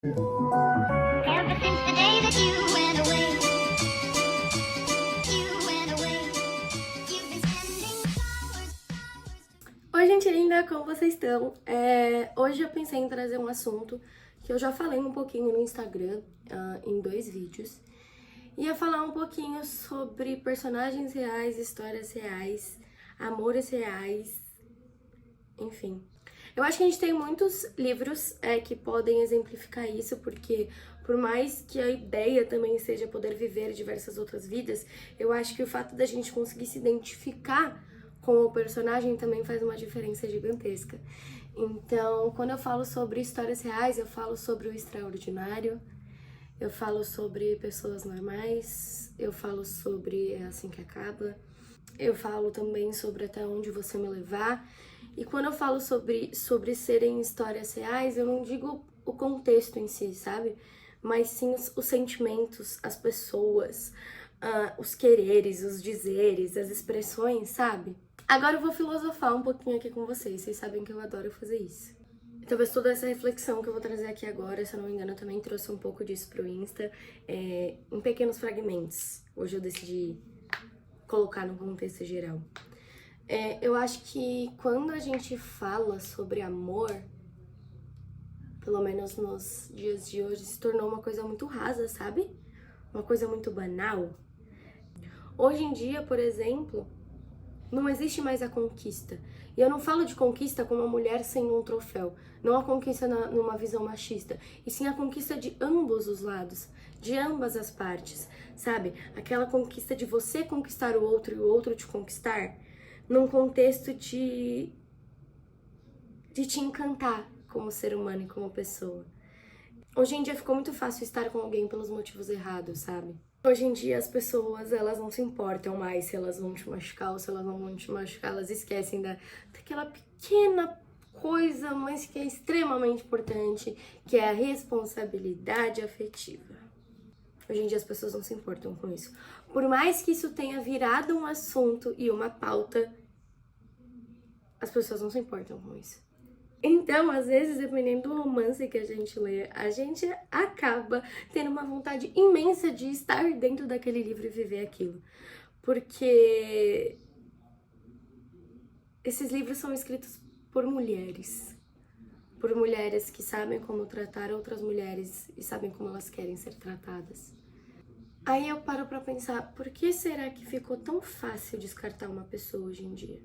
Ever since the day that you went away, you've been sending flowers. Oi, gente linda, como vocês estão? Hoje eu pensei em trazer um assunto que eu já falei um pouquinho no Instagram, em 2 vídeos. Ia falar um pouquinho sobre personagens reais, histórias reais, amores reais, enfim. Eu acho que a gente tem muitos livros que podem exemplificar isso, porque por mais que a ideia também seja poder viver diversas outras vidas, eu acho que o fato da gente conseguir se identificar com o personagem também faz uma diferença gigantesca. Então, quando eu falo sobre histórias reais, eu falo sobre o extraordinário, eu falo sobre pessoas normais, eu falo sobre É Assim Que Acaba, eu falo também sobre Até Onde Você Me Levar. E quando eu falo sobre serem histórias reais, eu não digo o contexto em si, sabe? Mas sim os sentimentos, as pessoas, os quereres, os dizeres, as expressões, sabe? Agora eu vou filosofar um pouquinho aqui com vocês sabem que eu adoro fazer isso. Talvez toda essa reflexão que eu vou trazer aqui agora, se eu não me engano, eu também trouxe um pouco disso pro Insta, em pequenos fragmentos. Hoje eu decidi colocar no contexto geral. Eu acho que quando a gente fala sobre amor, pelo menos nos dias de hoje, se tornou uma coisa muito rasa, sabe? Uma coisa muito banal. Hoje em dia, por exemplo, não existe mais a conquista. E eu não falo de conquista como uma mulher sem um troféu. Não a conquista numa visão machista. E sim a conquista de ambos os lados. De ambas as partes. Sabe? Aquela conquista de você conquistar o outro e o outro te conquistar. Num contexto de te encantar como ser humano e como pessoa. Hoje em dia ficou muito fácil estar com alguém pelos motivos errados, sabe? Hoje em dia as pessoas, elas não se importam mais se elas vão te machucar ou se elas não vão te machucar, elas esquecem daquela pequena coisa, mas que é extremamente importante, que é a responsabilidade afetiva. Hoje em dia as pessoas não se importam com isso. Por mais que isso tenha virado um assunto e uma pauta, as pessoas não se importam com isso. Então, às vezes, dependendo do romance que a gente lê, a gente acaba tendo uma vontade imensa de estar dentro daquele livro e viver aquilo. Porque esses livros são escritos por mulheres. Por mulheres que sabem como tratar outras mulheres e sabem como elas querem ser tratadas. Aí eu paro pra pensar, por que será que ficou tão fácil descartar uma pessoa hoje em dia?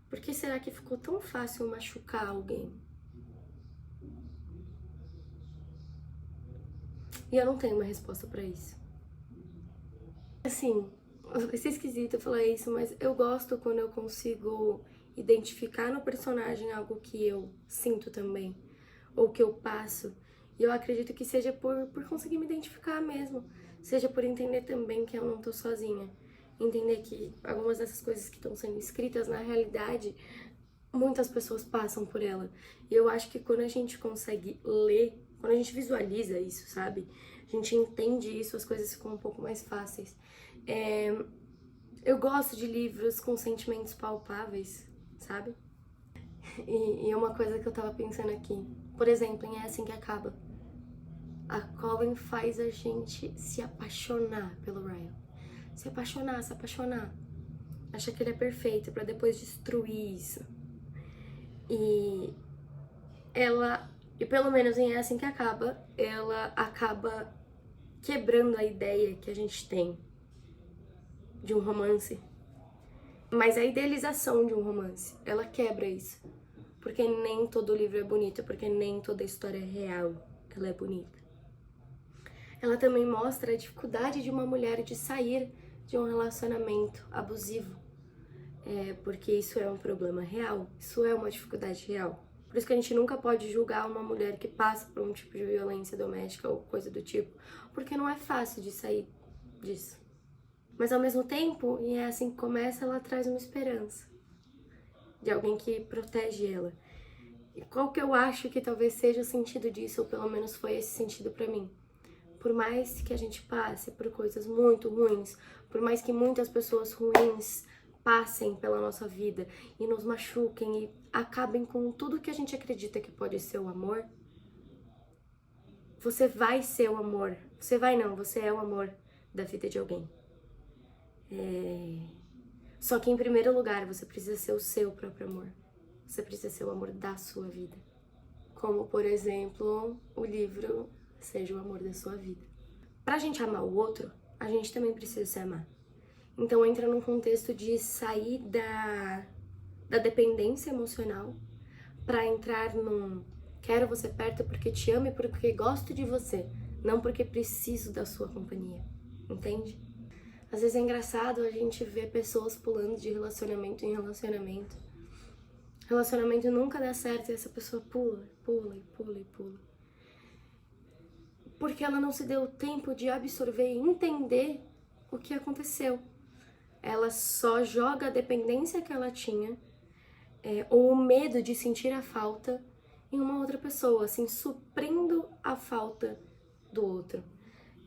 Por que será que ficou tão fácil machucar alguém? E eu não tenho uma resposta pra isso. Assim, vai ser esquisito eu falar isso, mas eu gosto quando eu consigo identificar no personagem algo que eu sinto também, ou que eu passo. E eu acredito que seja por conseguir me identificar mesmo, seja por entender também que eu não tô sozinha. Entender que algumas dessas coisas que estão sendo escritas, na realidade, muitas pessoas passam por ela. E eu acho que quando a gente consegue ler, quando a gente visualiza isso, sabe? A gente entende isso, as coisas ficam um pouco mais fáceis. Eu gosto de livros com sentimentos palpáveis, sabe? E uma coisa que eu tava pensando aqui, por exemplo, em É Assim Que Acaba. A Colin faz a gente se apaixonar pelo Ryan. Se apaixonar, se apaixonar. Acha que ele é perfeito pra depois destruir isso. E ela, e pelo menos em É Assim Que Acaba, ela acaba quebrando a ideia que a gente tem de um romance. Mas a idealização de um romance, ela quebra isso. Porque nem todo livro é bonito, porque nem toda história é real, ela é bonita. Ela também mostra a dificuldade de uma mulher de sair de um relacionamento abusivo. Porque isso é um problema real, isso é uma dificuldade real. Por isso que a gente nunca pode julgar uma mulher que passa por um tipo de violência doméstica ou coisa do tipo, porque não é fácil de sair disso. Mas ao mesmo tempo, e é assim que começa, ela traz uma esperança de alguém que protege ela. E qual que eu acho que talvez seja o sentido disso, ou pelo menos foi esse sentido pra mim? Por mais que a gente passe por coisas muito ruins, por mais que muitas pessoas ruins passem pela nossa vida e nos machuquem e acabem com tudo que a gente acredita que pode ser o amor, você vai ser o amor. Você vai não, você é o amor da vida de alguém. Só que em primeiro lugar, você precisa ser o seu próprio amor. Você precisa ser o amor da sua vida. Como, por exemplo, o livro Seja o Amor da Sua Vida. Pra gente amar o outro, a gente também precisa se amar. Então entra num contexto de sair da dependência emocional pra entrar num quero você perto porque te amo e porque gosto de você, não porque preciso da sua companhia. Entende? Às vezes é engraçado a gente ver pessoas pulando de relacionamento em relacionamento. Relacionamento nunca dá certo e essa pessoa pula, pula e pula e pula. Porque ela não se deu tempo de absorver e entender o que aconteceu. Ela só joga a dependência que ela tinha, ou o medo de sentir a falta em uma outra pessoa, assim, suprindo a falta do outro.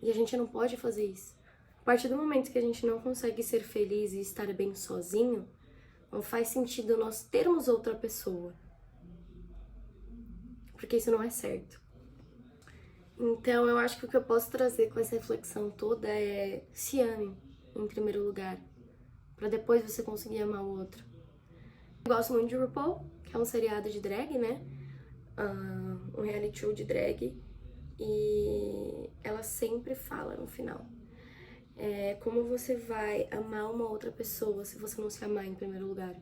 E a gente não pode fazer isso. A partir do momento que a gente não consegue ser feliz e estar bem sozinho, não faz sentido nós termos outra pessoa. Porque isso não é certo. Então, eu acho que o que eu posso trazer com essa reflexão toda é se ame, em primeiro lugar, pra depois você conseguir amar o outro. Eu gosto muito de RuPaul, que é um seriado de drag, né? Um reality show de drag. E ela sempre fala no final: como você vai amar uma outra pessoa se você não se amar em primeiro lugar.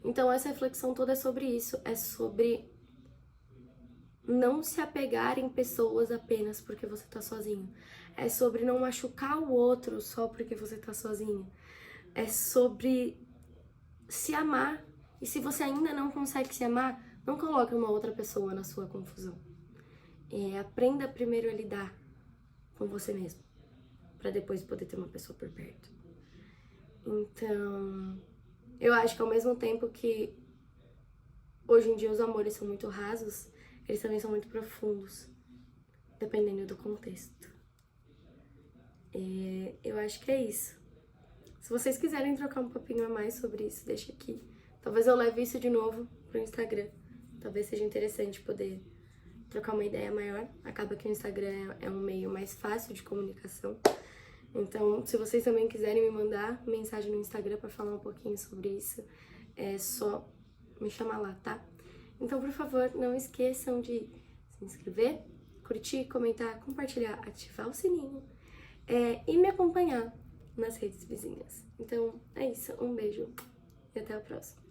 Então essa reflexão toda é sobre isso, é sobre não se apegar em pessoas apenas porque você tá sozinho. É sobre não machucar o outro só porque você tá sozinho. É sobre se amar. E se você ainda não consegue se amar, não coloque uma outra pessoa na sua confusão. Aprenda primeiro a lidar com você mesmo, pra depois poder ter uma pessoa por perto. Então, eu acho que ao mesmo tempo que hoje em dia os amores são muito rasos, eles também são muito profundos, dependendo do contexto. Eu acho que é isso. Se vocês quiserem trocar um pouquinho a mais sobre isso, deixa aqui. Talvez eu leve isso de novo pro Instagram. Talvez seja interessante poder trocar uma ideia maior. Acaba que o Instagram é um meio mais fácil de comunicação. Então, se vocês também quiserem me mandar mensagem no Instagram pra falar um pouquinho sobre isso, é só me chamar lá, tá? Então, por favor, não esqueçam de se inscrever, curtir, comentar, compartilhar, ativar o sininho e me acompanhar nas redes vizinhas. Então, é isso. Um beijo e até o próximo.